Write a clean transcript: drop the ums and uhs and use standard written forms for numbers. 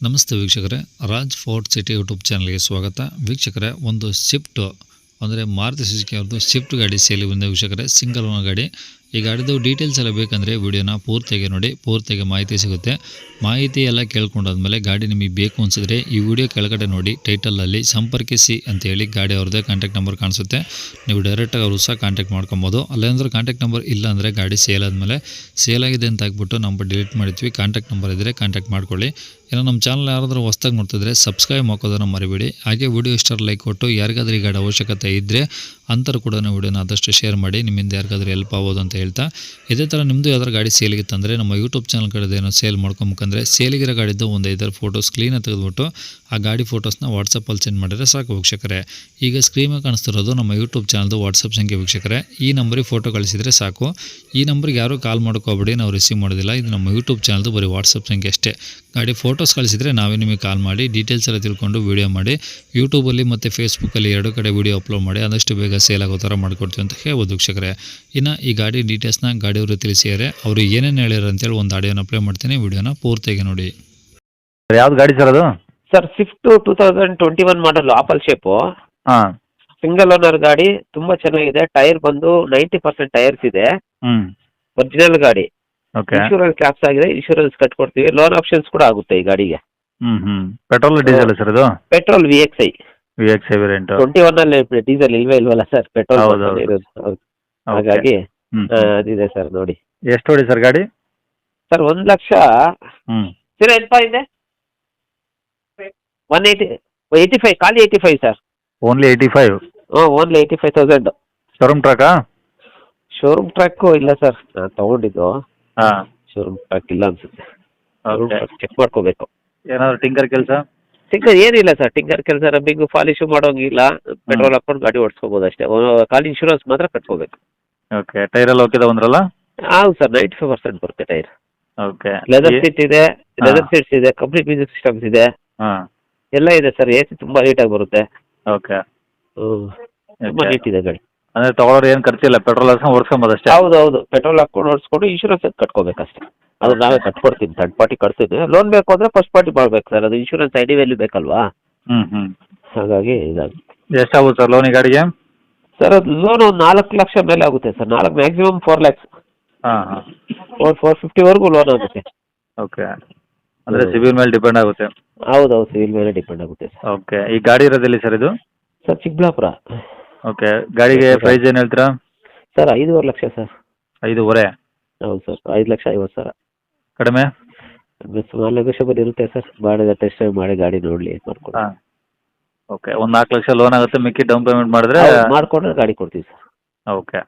ನಮಸ್ತೆ ವೀಕ್ಷಕರೇ, Raj fort city YouTube ಚಾನಲ್ಗೆ ಸ್ವಾಗತ. ವೀಕ್ಷಕರೇ, ಒಂದು ಸ್ವಿಫ್ಟ್ ಅಂದರೆ ಮಾರುತಿ ಸುಜುಕಿ ಅವ್ರದ್ದು ಸ್ವಿಫ್ಟ್ ಗಾಡಿ ಸೇಲಿ ಬಂದ ವೀಕ್ಷಕರೇ, ಸಿಂಗಲ್ ಓನರ್ ಗಾಡಿ. ಈ ಗಾಡಿದು ಡೀಟೇಲ್ಸ್ ಎಲ್ಲ ಬೇಕಂದರೆ ವಿಡಿಯೋನ ಪೂರ್ತಿಯಾಗಿ ನೋಡಿ, ಪೂರ್ತಿಯಾಗಿ ಮಾಹಿತಿ ಸಿಗುತ್ತೆ. ಮಾಹಿತಿ ಎಲ್ಲ ಕೇಳ್ಕೊಂಡಾದ್ಮೇಲೆ ಗಾಡಿ ನಿಮಗೆ ಬೇಕು ಅನಿಸಿದ್ರೆ ಈ ವಿಡಿಯೋ ಕೆಳಗಡೆ ನೋಡಿ, ಟೈಟಲಲ್ಲಿ ಸಂಪರ್ಕಿಸಿ ಅಂತೇಳಿ ಗಾಡಿ ಅವ್ರದ್ದೇ ಕಾಂಟ್ಯಾಕ್ಟ್ ನಂಬರ್ ಕಾಣಿಸುತ್ತೆ. ನೀವು ಡೈರೆಕ್ಟಾಗಿ ಅವರು ಸಹ ಕಾಂಟ್ಯಾಕ್ಟ್ ಮಾಡ್ಕೊಬೋದು. ಅಲ್ಲೇಂದ್ರೆ ಕಾಂಟ್ಯಾಕ್ಟ್ ನಂಬರ್ ಇಲ್ಲ ಅಂದರೆ ಗಾಡಿ ಸೇಲ್ ಆದಮೇಲೆ ಸೇಲ್ ಆಗಿದೆ ಅಂತ ಹಾಕ್ಬಿಟ್ಟು ನಂಬರ್ ಡಿಲೀಟ್ ಮಾಡಿದ್ವಿ. ಕಾಂಟ್ಯಾಕ್ಟ್ ನಂಬರ್ ಇದ್ದರೆ ಕಾಂಟ್ಯಾಕ್ಟ್ ಮಾಡ್ಕೊಳ್ಳಿ. ಇನ್ನು ನಮ್ಮ ಚಾನಲ್ ಯಾರಾದರೂ ಹೊಸ್ದಾಗಿ ನೋಡ್ತಿದ್ರೆ ಸಬ್ಸ್ಕ್ರೈಬ್ ಮಾಡೋದನ್ನು ಮರಿಬೇಡಿ. ಹಾಗೆ ವಿಡಿಯೋ ಇಷ್ಟ ಲೈಕ್ ಕೊಟ್ಟು ಯಾರಿಗಾದ್ರೂ ಈ ಗಾಡಿ ಅವಶ್ಯಕತೆ ಇದ್ದರೆ ಅಂಥವ್ರು ಕೂಡ ವಿಡಿಯೋನ ಆದಷ್ಟು ಶೇರ್ ಮಾಡಿ, ನಿಮ್ಮಿಂದ ಯಾರಿಗಾದ್ರೂ ಹೆಲ್ಪ್ ಆಗೋದು ಅಂತ ಹೇಳ್ತಾ, ಇದೇ ಥರ ನಿಮ್ಮದು ಯಾವ್ದಾರು ಗಾಡಿ ಸೇಲಿಗಿತ್ತಂದರೆ ನಮ್ಮ ಯೂಟ್ಯೂಬ್ ಚಾನಲ್ ಕಡೆದು ಏನೋ ಸೇಲ್ ಮಾಡ್ಕೊಬೇಕಂದ್ರೆ ಸೇಲಿಗಿರೋ ಗಾಡಿದ್ದು ಒಂದು 5 ಫೋಟೋಸ್ ಕ್ಲೀನಾಗಿ ತೆಗೆದುಬಿಟ್ಟು ಆ ಗಾಡಿ ಫೋಟೋಸ್ನ ವಾಟ್ಸಪ್ಪಲ್ಲಿ ಸೆಂಡ್ ಮಾಡಿದರೆ ಸಾಕು ವೀಕ್ಷಕರೇ. ಈಗ ಸ್ಕ್ರೀನ್ ಕಾಣಿಸ್ತಿರೋದು ನಮ್ಮ ಯೂಟ್ಯೂಬ್ ಚಾನಲ್ದು ವಾಟ್ಸಪ್ ಸಂಖ್ಯೆ ವೀಕ್ಷಕರೇ. ಈ ನಂಬರಿಗೆ ಫೋಟೋ ಕಳಿಸಿದರೆ ಸಾಕು. ಈ ನಂಬರಿಗೆ ಯಾರೂ ಕಾಲ್ ಮಾಡ್ಕೋಬೇಡಿ, ನಾವು ರಿಸೀವ್ ಮಾಡೋದಿಲ್ಲ. ಇದು ನಮ್ಮ ಯೂಟ್ಯೂಬ್ ಚಾನಲ್ದು ಬರೀ ವಾಟ್ಸಪ್ ಸಂಖ್ಯೆ ಅಷ್ಟೇ. ಗಾಡಿ ಫೋಟೋಸ್ ಕಳಿಸಿದರೆ ನಾವೇ ನಿಮಗೆ ಕಾಲ್ ಮಾಡಿ ಡೀಟೇಲ್ಸ್ ಎಲ್ಲ ತಿಳ್ಕೊಂಡು ವೀಡಿಯೋ ಮಾಡಿ ಯೂಟ್ಯೂಬಲ್ಲಿ ಮತ್ತು ಫೇಸ್ಬುಕ್ಕಲ್ಲಿ 2 ಕಡೆ ವೀಡಿಯೋ ಅಪ್ಲೋಡ್ ಮಾಡಿ ಆದಷ್ಟು ಬೇಗ ಸೇಲ್ ಆಗೋ ಥರ ಮಾಡಿಕೊಡ್ತೀವಿ ಅಂತ ಹೇಳ್ಬೋದು ವೀಕ್ಷಕರೇ. ಇನ್ನು ಈ ಗಾಡಿ ಡೀಟೇಲ್ಸ್ನ ಗಾಡಿಯವರು ತಿಳಿಸಿದ್ದಾರೆ. ಅವರು ಏನೇನು ಹೇಳ್ಯಾರ ಅಂತೇಳಿ ಒಂದು ಆಡಿಯೋನ ಪ್ಲೇ ಮಾಡ್ತೀನಿ, ವೀಡಿಯೋನ ಪೂರ್ತಿಯಾಗಿ ನೋಡಿ. ಯಾವ್ದು ಗಾಡಿ ಸರ್ ಅದು? ಸರ್ ಸ್ವಿಫ್ಟ್ 2021 ಮಾಡಲ್ ಆಪಲ್ ಶೇಪು, ಹಾಂ. ಸಿಂಗಲ್ ಓನರ್ ಗಾಡಿ, ತುಂಬಾ ಚೆನ್ನಾಗಿದೆ. ಟೈರ್ ಬಂದು 90% ಟೈರ್ಸ್ ಇದೆ. ಒರಿಜಿನಲ್ ಗಾಡಿ. ಓಕೆ. ಇನ್ಶೂರೆನ್ಸ್ ಕ್ಯಾಪ್ಸ್ ಆಗಿದೆ, ಇನ್ಶೂರೆನ್ಸ್ ಕಟ್ಕೊಡ್ತೀವಿ. ಲೋನ್ ಆಪ್ಷನ್ಸ್ ಕೂಡ ಆಗುತ್ತೆ ಈ ಗಾಡಿಗೆ. ಪೆಟ್ರೋಲ್ ಡೀಸೆಲ್ ಸರ್ ಇದು? Petrol VXI VXI variant. 21 ಅಲ್ಲಿ ಡೀಸೆಲ್ ಇಲ್ವಲ್ಲ ಸರ್, ಪೆಟ್ರೋಲ್ ಇರೋದು. ಹಾಗಾಗಿ ಅದಿದೆ ಸರ್ ನೋಡಿ. ಎಷ್ಟು ಹೊಡಿ ಸರ್ ಗಾಡಿ? ಸರ್ 1 ಲಕ್ಷ ಸರ್ ಎಂತ ಇದೆ 185 ಖಾಲಿ 85 ಸರ್. ಓನ್ಲಿ 85? ಓನ್ಲಿ 85,000. ಶೋರೂಮ್ ಟ್ರಕ್ಕಾ? ಶೋರೂಮ್ ಟ್ರ್ಯಾಕ್ ಇಲ್ಲ ಸರ್, ನಾನು ತಗೊಂಡಿದ್ದು. ಹಾಂ. ಶೋರೂಮ್ ಟ್ರ್ಯಾಕ್ ಇಲ್ಲ ಅನ್ಸುತ್ತೆ. ಚೆಕ್ ಮಾಡ್ಕೋಬೇಕು. ಏನಾದ್ರು ಟಿಂಕರ್ ಕೆಲಸ? ಟಿಂಕರ್ ಏನಿಲ್ಲ ಸರ್, ಟಿಂಕರ್ ಕೆಲಸ ರಬ್ಬಿಂಗ್ ಪಾಲಿಶು ಮಾಡೋಂಗಿಲ್ಲ. ಪೆಟ್ರೋಲ್ ಹಾಕೊಂಡು ಗಾಡಿ ಓಡಿಸ್ಕೋಬೋದು ಅಷ್ಟೇ. ಖಾಲಿ ಇನ್ಶೂರೆನ್ಸ್ ಮಾತ್ರ ಕಟ್ಕೋಬೇಕು. ಓಕೆ. ಟೈರ್ ಎಲ್ಲ ಓಕೆ ಬಂದ್ರಲ್ಲ? ಹೌದು ಸರ್, 95% ಬರುತ್ತೆ ಟೈರ್. ಓಕೆ. ಲೆದರ್ ಸೀಟ್ ಇದೆ, ಲೆದರ್ ಸೀಟ್ಸ್ ಇದೆ, ಕಂಪ್ಲೀಟ್ ಮ್ಯೂಸಿಕ್ ಸಿಸ್ಟಮ್ಸ್ ಇದೆ, ಹಾಂ, ಎಲ್ಲ ಇದೆ ಸರ್. AC ತುಂಬಾ ನೀಟಾಗಿ ಬರುತ್ತೆ. ಓಕೆ. ತುಂಬಾ ನೀಟ್ ಇದೆ ಗಾಡಿ. ಅಂದ್ರೆ ತಗೊಳ್ಳೋರು ಏನು ಖರ್ಚಿಲ್ಲ, ಪೆಟ್ರೋಲ್ ಹಾಕ್ಸ್ಕೊಂಡು ಓಡಿಸ್ಕೊಂಬೋದು ಅಷ್ಟೇ? ಹೌದು, ಪೆಟ್ರೋಲ್ ಹಾಕೊಂಡು ಓಡಿಸ್ಕೊಂಡು ಇನ್ಶೂರೆನ್ಸ್ ಕಟ್ಕೋಬೇಕಷ್ಟೇ. ಅದು ನಾವೇ ಕಟ್ಕೊಡ್ತೀನಿ, ಥರ್ಡ್ ಪಾರ್ಟಿ ಕಟ್ತೀನಿ. ಲೋನ್ ಬೇಕು ಅಂದ್ರೆ ಫಸ್ಟ್ ಪಾರ್ಟಿ ಮಾಡ್ಬೇಕು ಸರ್, ಅದು ಇನ್ಶೂರೆನ್ಸ್ ID ವ್ಯಾಲ್ಯೂ ಬೇಕಲ್ವಾ. ಹಾಗಾಗಿ ಇದಾಗುತ್ತೆ. ಎಷ್ಟಾಗುತ್ತೆ ಸರ್ ಲೋನ್ ಈ ಗಾಡಿಗೆ? ಸರ್ ಅದು ಲೋನ್ ಒಂದು 4 ಲಕ್ಷ ಮೇಲೆ ಆಗುತ್ತೆ ಸರ್. Maximum 4 lakhs. ಹಾಂ ಹಾಂ. 450ವರೆಗೂ ಲೋನ್ ಆಗುತ್ತೆ. ಓಕೆ. ಅಂದರೆ ಸಿಬಿಲ್ ಮೇಲೆ ಡಿಪೆಂಡ್ ಆಗುತ್ತೆ? ಹೌದು, ಸಿವಿಲ್ ಮೇಲೆ ಡಿಪೆಂಡ್ ಆಗುತ್ತೆ ಸರ್. ಓಕೆ. ಈ ಗಾಡಿ ಇರೋದಿಲ್ಲ ಸರ್ ಇದು? ಸರ್ ಚಿಕ್ಕಬಳ್ಳಾಪುರ. ಓಕೆ. ಗಾಡಿಗೆ ಪ್ರೈಸ್ ಏನು ಹೇಳ್ತೀರಾ? Sir 5.5 lakh sir. 5.5? ಹೌದು ಸರ್, 5,50,000. ಕಡಿಮೆ? ಸುಮಾರು ನೆಗೋಷಿಯಬಲ್ ಇರುತ್ತೆ ಸರ್. ಮಾಡಿದ ಟೆಸ್ಟ್ ಡ್ರೈವ್ ಮಾಡಿ ಗಾಡಿ ನೋಡಲಿ ಮಾಡ್ಕೊಂಡು. ಹಾಂ. ಓಕೆ. ಒಂದು 4 ಲಕ್ಷ ಲೋನ್ ಆಗುತ್ತೆ, ಮಿಕ್ಕಿ ಡೌನ್ ಪೇಮೆಂಟ್ ಮಾಡಿದ್ರೆ ಮಾಡ್ಕೊಂಡ್ರೆ ಗಾಡಿ ಕೊಡ್ತೀವಿ ಸರ್. ಓಕೆ.